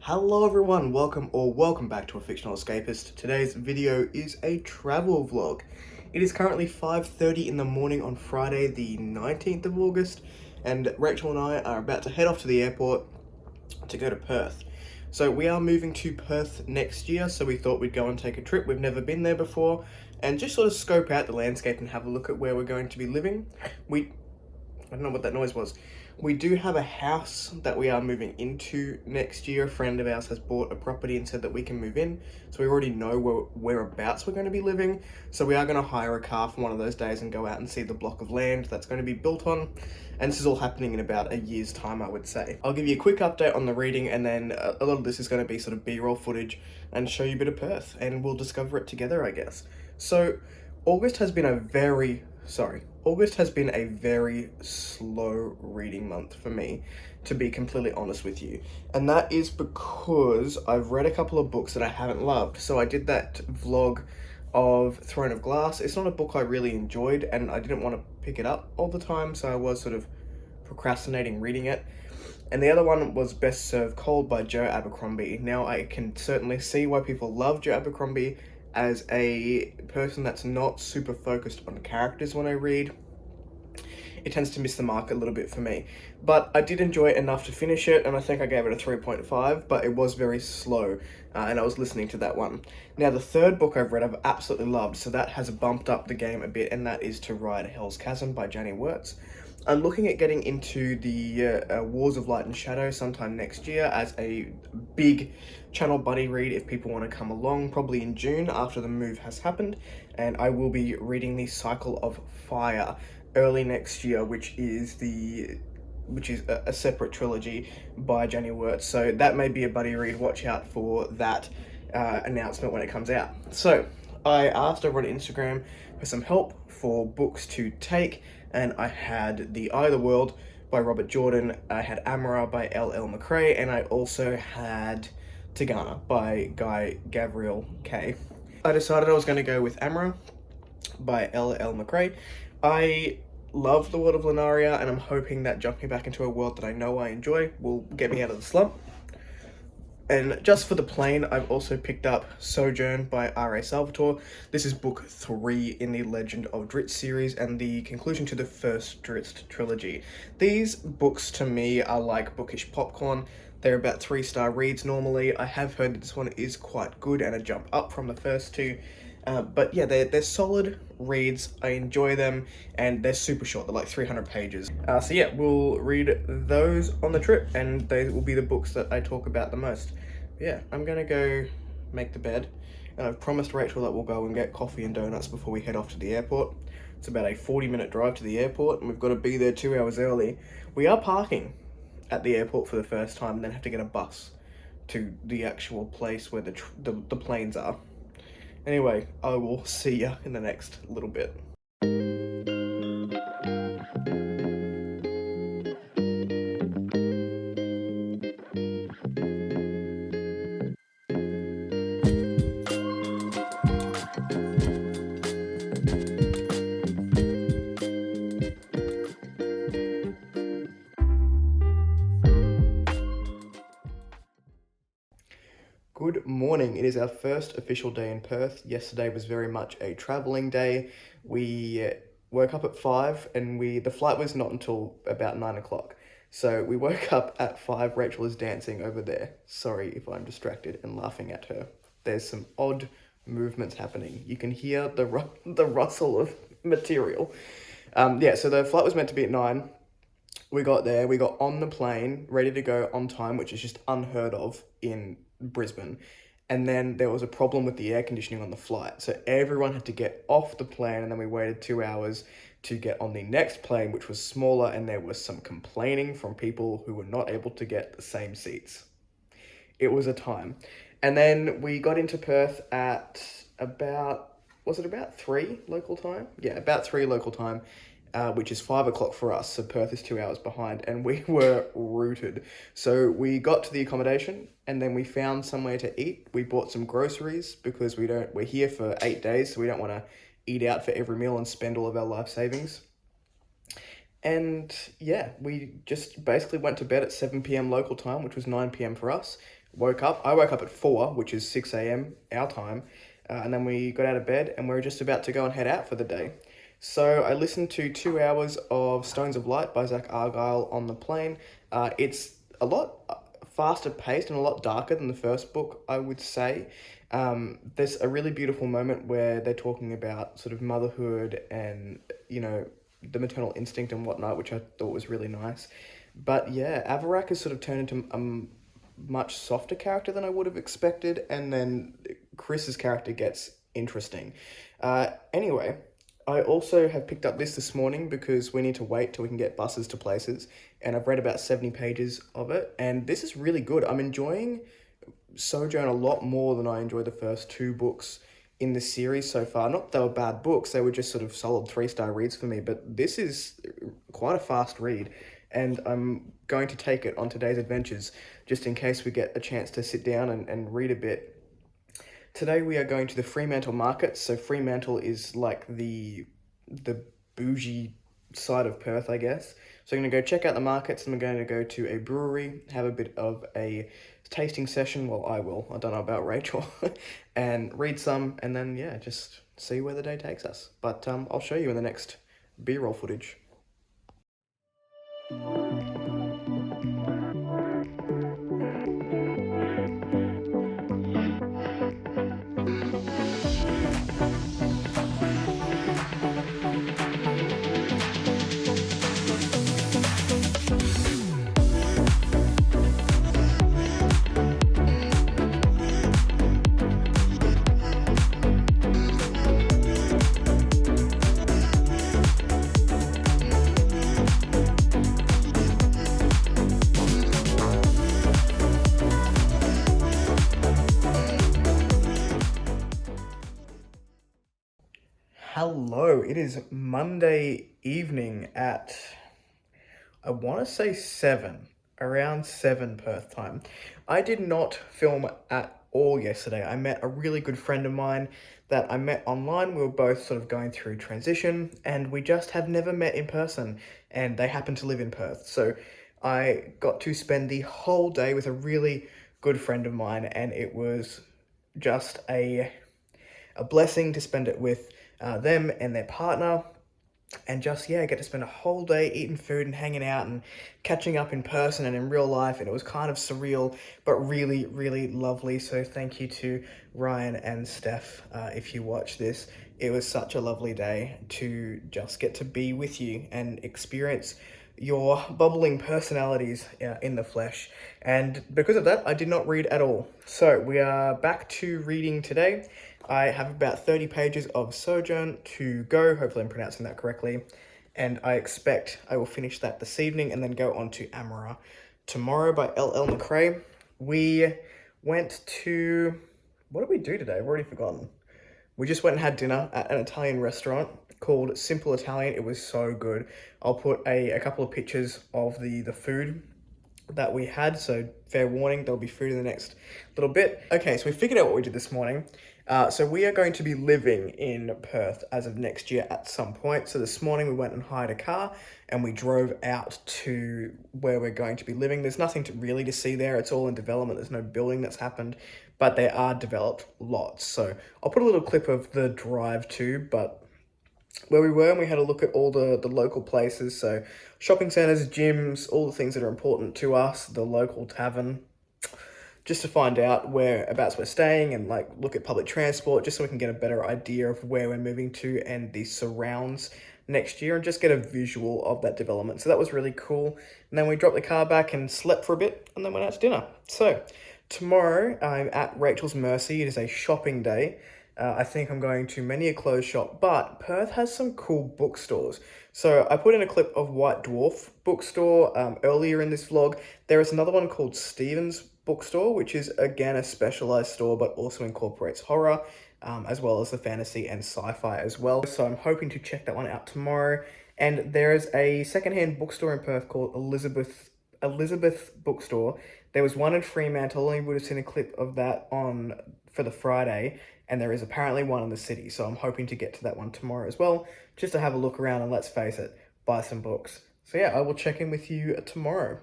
Hello everyone, welcome back to A Fictional Escapist. Today's video is a travel vlog. It is currently 5:30 in the morning on Friday the 19th of August, and Rachel and I are about to head off to the airport to go to Perth. So we are moving to Perth next year, so we thought we'd go and take a trip. We've never been there before, and just sort of scope out the landscape and have a look at where we're going to be living. I don't know what that noise was. We do have a house that we are moving into next year. A friend of ours has bought a property and said that we can move in. So we already know whereabouts we're going to be living. So we are going to hire a car for one of those days and go out and see the block of land that's going to be built on. And this is all happening in about a year's time, I would say. I'll give you a quick update on the reading, and then a lot of this is going to be sort of B-roll footage and show you a bit of Perth, and we'll discover it together, I guess. So August has been a very slow reading month for me, to be completely honest with you. And that is because I've read a couple of books that I haven't loved. So I did that vlog of Throne of Glass. It's not a book I really enjoyed, and I didn't want to pick it up all the time, so I was sort of procrastinating reading it. And the other one was Best Served Cold by Joe Abercrombie. Now I can certainly see why people love Joe Abercrombie. As a person that's not super focused on characters when I read, it tends to miss the mark a little bit for me. But I did enjoy it enough to finish it, and I think I gave it a 3.5, but it was very slow, and I was listening to that one. Now, the third book I've read I've absolutely loved, so that has bumped up the game a bit, and that is To Ride Hell's Chasm by Janie Wirtz. I'm looking at getting into the Wars of Light and Shadow sometime next year as a big channel buddy read if people want to come along, probably in June after the move has happened. And I will be reading the Cycle of Fire early next year, which is a separate trilogy by Janie Wirtz. So that may be a buddy read. Watch out for that announcement when it comes out. So I asked over on Instagram for some help for books to take, and I had The Eye of the World by Robert Jordan, I had Amarah by L.L. McRae, and I also had Tigana by Guy Gavriel Kay. I decided I was going to go with Amarah by L.L. McRae. I love the world of Lunaria, and I'm hoping that jumping back into a world that I know I enjoy will get me out of the slump. And just for the plane, I've also picked up Sojourn by R.A. Salvatore. This is book 3 in the Legend of Drizzt series and the conclusion to the first Drizzt trilogy. These books to me are like bookish popcorn. They're about 3-star reads normally. I have heard that this one is quite good and a jump up from the first two. But yeah, they're solid reads. I enjoy them, and they're super short. They're like 300 pages. So yeah, we'll read those on the trip, and they will be the books that I talk about the most. But yeah, I'm gonna go make the bed, and I've promised Rachel that we'll go and get coffee and donuts before we head off to the airport. It's about a 40-minute drive to the airport, and we've got to be there 2 hours early. We are parking at the airport for the first time, and then have to get a bus to the actual place where the planes are. Anyway, I will see ya in the next little bit. Good morning. It is our first official day in Perth. Yesterday was very much a travelling day. We woke up at 5, and the flight was not until about 9 o'clock. So we woke up at 5. Rachel is dancing over there. Sorry if I'm distracted and laughing at her. There's some odd movements happening. You can hear the rustle of material. Yeah, so the flight was meant to be at 9. We got there, we got on the plane, ready to go on time, which is just unheard of in Brisbane. And then there was a problem with the air conditioning on the flight. So everyone had to get off the plane, and then we waited 2 hours to get on the next plane, which was smaller, and there was some complaining from people who were not able to get the same seats. It was a time. And then we got into Perth at about 3 local time? Yeah, about 3 local time. Which is 5 o'clock for us, so Perth is 2 hours behind, and we were rooted. So we got to the accommodation, and then we found somewhere to eat. We bought some groceries because we're here for 8 days, so we don't want to eat out for every meal and spend all of our life savings. And yeah, we just basically went to bed at 7 p.m. local time, which was 9 p.m. for us. I woke up at 4, which is 6 a.m. our time, and then we got out of bed and we are just about to go and head out for the day. So I listened to 2 hours of Stones of Light by Zach Argyle on the plane. It's a lot faster paced and a lot darker than the first book, I would say. There's a really beautiful moment where they're talking about sort of motherhood and, you know, the maternal instinct and whatnot, which I thought was really nice. But yeah, Amarah has sort of turned into a much softer character than I would have expected, and then Kris's character gets interesting. Anyway, I also have picked up this morning because we need to wait till we can get buses to places, and I've read about 70 pages of it, and this is really good. I'm enjoying Sojourn a lot more than I enjoyed the first 2 books in the series so far. Not that they were bad books, they were just sort of solid 3-star reads for me, but this is quite a fast read, and I'm going to take it on today's adventures just in case we get a chance to sit down and read a bit. Today we are going to the Fremantle market. So Fremantle is like the bougie side of Perth, I guess. So I'm going to go check out the markets, and I'm going to go to a brewery, have a bit of a tasting session. Well, I will. I don't know about Rachel. And read some, and then, yeah, just see where the day takes us. But I'll show you in the next B-roll footage. Hello, it is Monday evening at, I want to say 7, around 7 Perth time. I did not film at all yesterday. I met a really good friend of mine that I met online. We were both sort of going through transition, and we just have never met in person, and they happen to live in Perth. So I got to spend the whole day with a really good friend of mine, and it was just a blessing to spend it with them and their partner, and just, yeah, get to spend a whole day eating food and hanging out and catching up in person and in real life, and it was kind of surreal but really, really lovely. So thank you to Ryan and Steph if you watch this. It was such a lovely day to just get to be with you and experience your bubbling personalities in the flesh. And because of that, I did not read at all. So we are back to reading today. I have about 30 pages of Sojourn to go. Hopefully I'm pronouncing that correctly. And I expect I will finish that this evening and then go on to Amarah tomorrow by L.L. McRae. We went to... What did we do today? I've already forgotten. We just went and had dinner at an Italian restaurant called Simple Italian. It was so good. I'll put a couple of pictures of the food that we had, so fair warning, there'll be food in the next little bit. Okay, so we figured out what we did this morning. So we are going to be living in Perth as of next year at some point. So this morning we went and hired a car and we drove out to where we're going to be living. There's nothing really to see there. It's all in development. There's no building that's happened, but there are developed lots. So I'll put a little clip of the drive too, but where we were, and we had a look at all the local places. So shopping centres, gyms, all the things that are important to us, the local tavern, just to find out whereabouts we're staying, and like look at public transport, just so we can get a better idea of where we're moving to and the surrounds next year, and just get a visual of that development. So that was really cool. And then we dropped the car back and slept for a bit, and then went out to dinner. So tomorrow I'm at Rachel's Mercy. It is a shopping day. I think I'm going to many a clothes shop, but Perth has some cool bookstores. So I put in a clip of White Dwarf bookstore earlier in this vlog. There is another one called Stephen's bookstore, which is again a specialized store, but also incorporates horror, as well as the fantasy and sci-fi as well. So I'm hoping to check that one out tomorrow. And there is a secondhand bookstore in Perth called Elizabeth Bookstore. There was one in Fremantle, and you would have seen a clip of that for the Friday. And there is apparently one in the city, so I'm hoping to get to that one tomorrow as well, just to have a look around and, let's face it, buy some books. So yeah, I will check in with you tomorrow.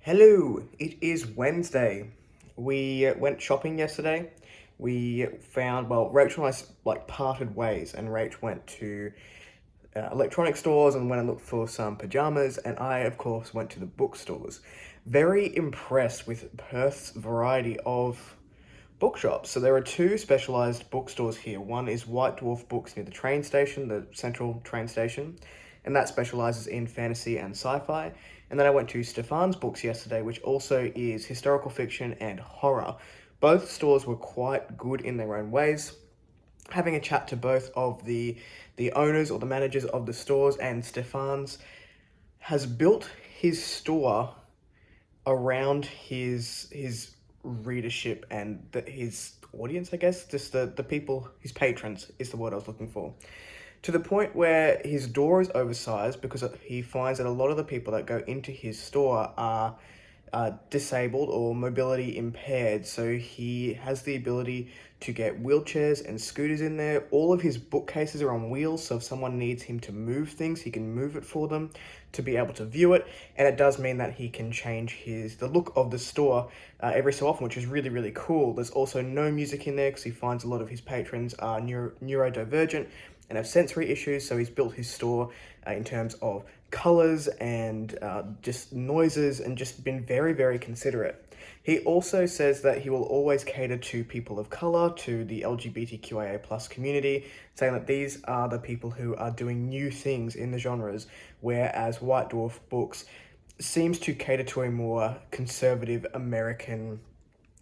Hello, it is Wednesday. We went shopping yesterday. We found, well, Rachel and I parted ways, and Rach went to electronic stores and went and looked for some pajamas, and I, of course, went to the bookstores. Very impressed with Perth's variety of bookshops. So there are two specialized bookstores here. One is White Dwarf Books near the train station, the central train station, and that specializes in fantasy and sci-fi. And then I went to Stefan's Books yesterday, which also is historical fiction and horror. Both stores were quite good in their own ways. Having a chat to both of the owners or the managers of the stores, and Stefan's has built his store around his readership and his audience, I guess, just the people, his patrons is the word I was looking for, to the point where his door is oversized because he finds that a lot of the people that go into his store are disabled or mobility impaired. So he has the ability to get wheelchairs and scooters in there. All of his bookcases are on wheels, so if someone needs him to move things, he can move it for them to be able to view it. And it does mean that he can change the look of the store every so often, which is really, really cool. There's also no music in there because he finds a lot of his patrons are neurodivergent and have sensory issues, so he's built his store in terms of colors and just noises, and just been very, very considerate. He also says that he will always cater to people of color, to the LGBTQIA plus community, saying that these are the people who are doing new things in the genres, whereas White Dwarf Books seems to cater to a more conservative American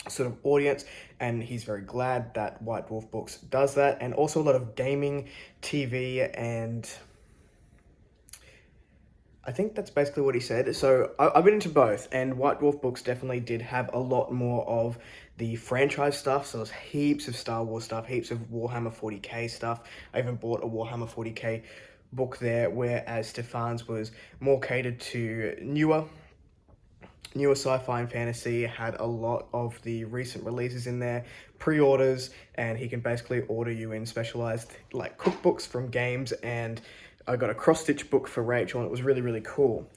sort of audience, and he's very glad that White Dwarf Books does that. And also a lot of gaming, TV, and I think that's basically what he said. So I've been into both, and White Dwarf Books definitely did have a lot more of the franchise stuff. So there's heaps of Star Wars stuff, heaps of Warhammer 40k stuff. I even bought a Warhammer 40k book there, whereas Stefan's was more catered to newer sci-fi and fantasy. Had a lot of the recent releases in there, pre-orders, and he can basically order you in specialized like cookbooks from games. And I got a cross-stitch book for Rachel, and it was really, really cool.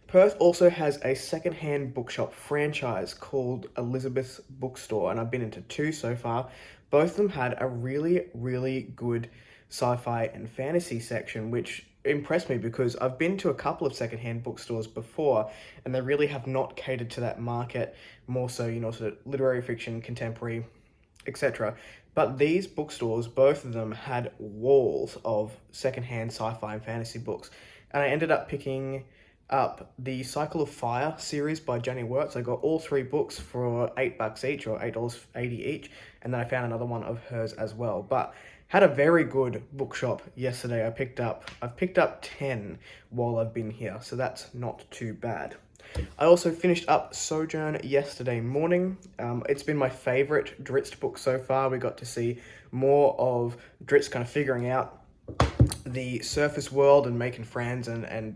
Perth also has a secondhand bookshop franchise called Elizabeth's Bookstore, and I've been into two so far. Both of them had a really, really good sci-fi and fantasy section, which impressed me because I've been to a couple of secondhand bookstores before, and they really have not catered to that market, more so, sort of literary fiction, contemporary, etc. But these bookstores, both of them, had walls of secondhand sci-fi and fantasy books, and I ended up picking up the Cycle of Fire series by Jenny Wirtz. I got all three books for $8 each, or $8.80 each, and then I found another one of hers as well. But had a very good bookshop yesterday. I've picked up 10 while I've been here, so that's not too bad. I also finished up Sojourn yesterday morning. It's been my favorite Drizzt book so far. We got to see more of Drizzt kind of figuring out the surface world and making friends, and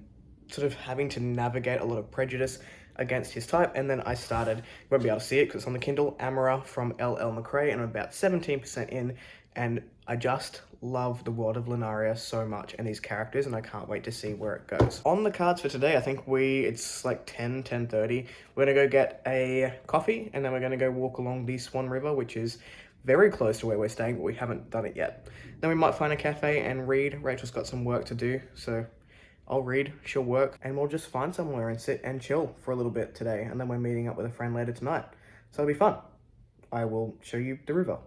sort of having to navigate a lot of prejudice against his type. And then I started, you won't be able to see it because it's on the Kindle, Amarah from L.L. McRae, and I'm about 17% in, and I just love the world of Lunaria so much and these characters, and I can't wait to see where it goes. On the cards for today, I think it's like 10:30. We're gonna go get a coffee, and then we're gonna go walk along the Swan River, which is very close to where we're staying, but we haven't done it yet. Then we might find a cafe and read. Rachel's got some work to do, so I'll read, she'll work, and we'll just find somewhere and sit and chill for a little bit today. And then we're meeting up with a friend later tonight. So it'll be fun. I will show you the river.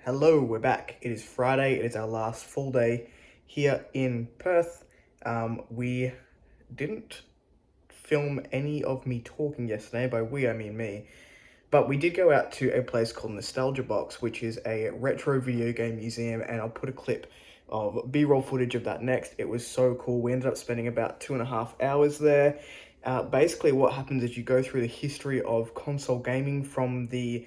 Hello, we're back. It is Friday. It is our last full day here in Perth. We didn't film any of me talking yesterday. By we, I mean me. But we did go out to a place called Nostalgia Box, which is a retro video game museum, and I'll put a clip of B-roll footage of that next. It was so cool. We ended up spending about 2.5 hours there. Basically what happens is you go through the history of console gaming from the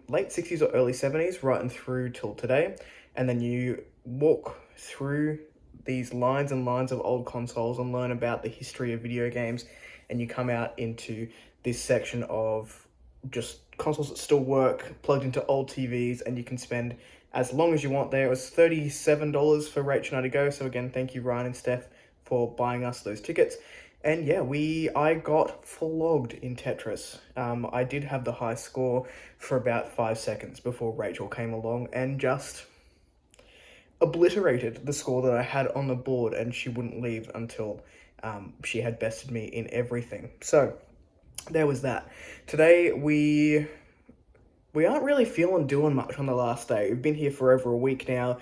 late 60s or early 70s right and through till today, and then you walk through these lines and lines of old consoles and learn about the history of video games, and you come out into this section of just consoles that still work plugged into old TVs, and you can spend as long as you want there. It was $37 for Rach and I to go, so again, thank you Ryan and Steph for buying us those tickets. And yeah, I got flogged in Tetris. I did have the high score for about 5 seconds before Rachel came along and just obliterated the score that I had on the board, and she wouldn't leave until she had bested me in everything. So there was that. Today we aren't really doing much on the last day. We've been here for over a week now.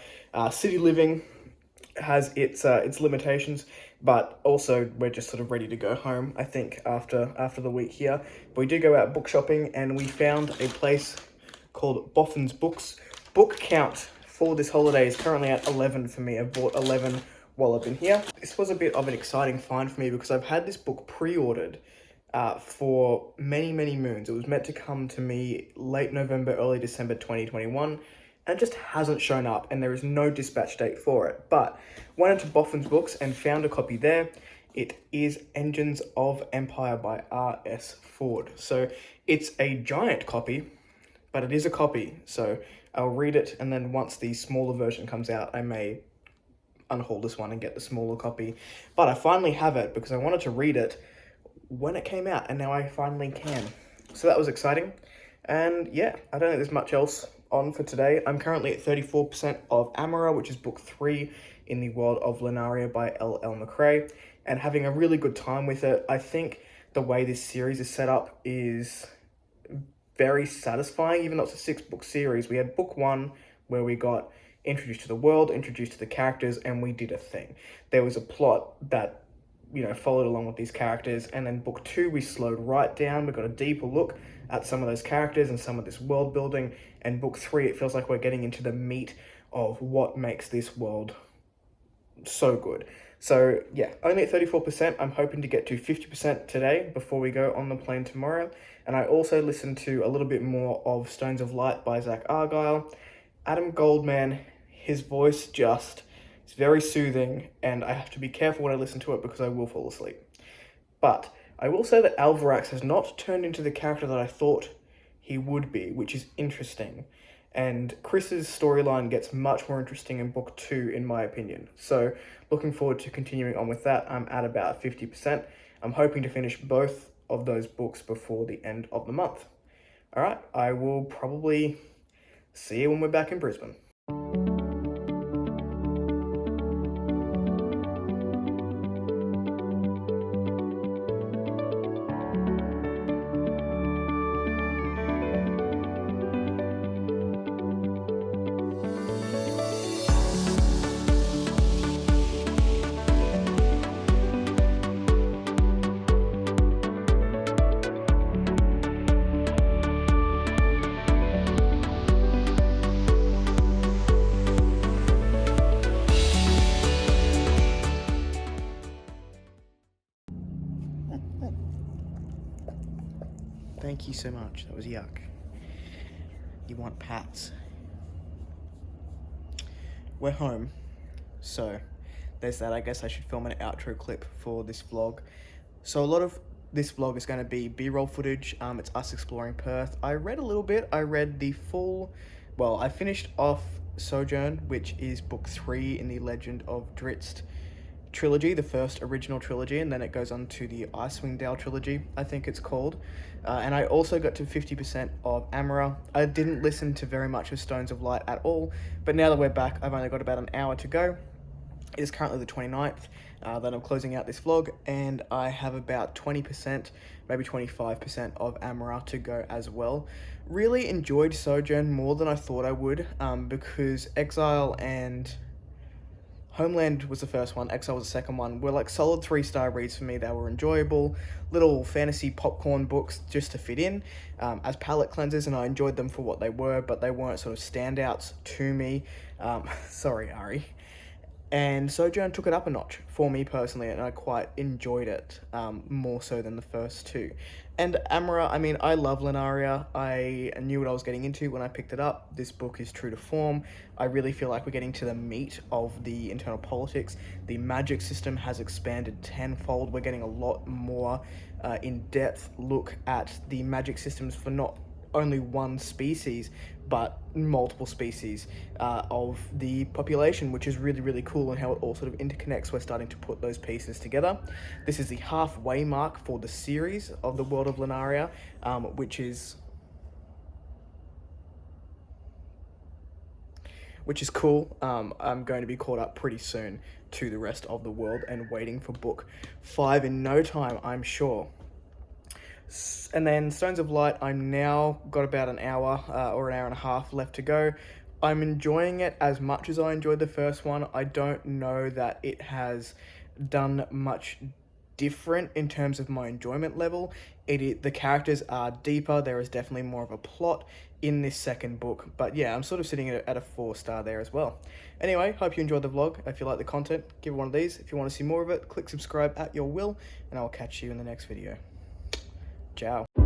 City living has its limitations, but also we're just sort of ready to go home, I think, after the week here. But we did go out book shopping, and we found a place called Boffin's Books. Book count for this holiday is currently at 11 for me. I've bought 11 while I've been here. This was a bit of an exciting find for me because I've had this book pre-ordered for many moons. It was meant to come to me late November, early December 2021, and it just hasn't shown up, and there is no dispatch date for it. But went into Boffin's Books and found a copy there. It is Engines of Empire by R.S. Ford. So it's a giant copy, but it is a copy. So I'll read it, and then once the smaller version comes out, I may unhaul this one and get the smaller copy. But I finally have it because I wanted to read it when it came out, and now I finally can. So that was exciting. And yeah, I don't think there's much else on for today. I'm currently at 34% of Amarah, which is book 3 in the world of Lunaria by L.L. McRae, and having a really good time with it. I think the way this series is set up is very satisfying, even though it's a 6-book series. We had book 1 where we got introduced to the world, introduced to the characters, and we did a thing. There was a plot that, you know, followed along with these characters, and then book 2 we slowed right down. We got a deeper look at some of those characters and some of this world building, and book 3 it feels like we're getting into the meat of what makes this world so good. So yeah, only at 34%. I'm hoping to get to 50% today before we go on the plane tomorrow. And I also listened to a little bit more of Stones of Light by Zach Argyle. Adam Goldman, his voice just is very soothing, and I have to be careful when I listen to it because I will fall asleep. But I will say that Alvarax has not turned into the character that I thought he would be, which is interesting. And Kris's storyline gets much more interesting in book 2, in my opinion. So looking forward to continuing on with that. I'm at about 50%. I'm hoping to finish both of those books before the end of the month. All right, I will probably see you when we're back in Brisbane. Thank you so much. That was yuck. You want pats. We're home. So there's that. I guess I should film an outro clip for this vlog. So a lot of this vlog is going to be B-roll footage. It's us exploring Perth. I read a little bit. I read the full... Well, I finished off Sojourn, which is book 3 in the Legend of Drizzt trilogy, the first original trilogy, and then it goes on to the Icewind Dale trilogy, I think it's called. And I also got to 50% of Amarah. I didn't listen to very much of Stones of Light at all, but now that we're back, I've only got about an hour to go. It is currently the 29th that I'm closing out this vlog, and I have about 20%, maybe 25% of Amarah to go as well. Really enjoyed Sojourn more than I thought I would, because Exile and Homeland was the first one, Exile was the second one, were like solid 3-star reads for me. They were enjoyable, little fantasy popcorn books just to fit in as palate cleansers, and I enjoyed them for what they were, but they weren't sort of standouts to me. Sorry, Ari. And Sojourn took it up a notch for me personally, and I quite enjoyed it, more so than the first two. And Amarah, I mean, I love Lunaria. I knew what I was getting into when I picked it up. This book is true to form. I really feel like we're getting to the meat of the internal politics. The magic system has expanded tenfold. We're getting a lot more in-depth look at the magic systems for not only one species, but multiple species of the population, which is really, really cool, and how it all sort of interconnects. We're starting to put those pieces together. This is the halfway mark for the series of the world of Lunaria, which is cool. I'm going to be caught up pretty soon to the rest of the world and waiting for book 5 in no time, I'm sure. And then Stones of Light, I'm now got about an hour or an hour and a half left to go. I'm enjoying it as much as I enjoyed the first one. I don't know that it has done much different in terms of my enjoyment level. The characters are deeper. There is definitely more of a plot in this second book. But yeah, I'm sort of sitting at a 4-star there as well. Anyway, hope you enjoyed the vlog. If you like the content, give it one of these. If you want to see more of it, click subscribe at your will, and I will catch you in the next video. Ciao.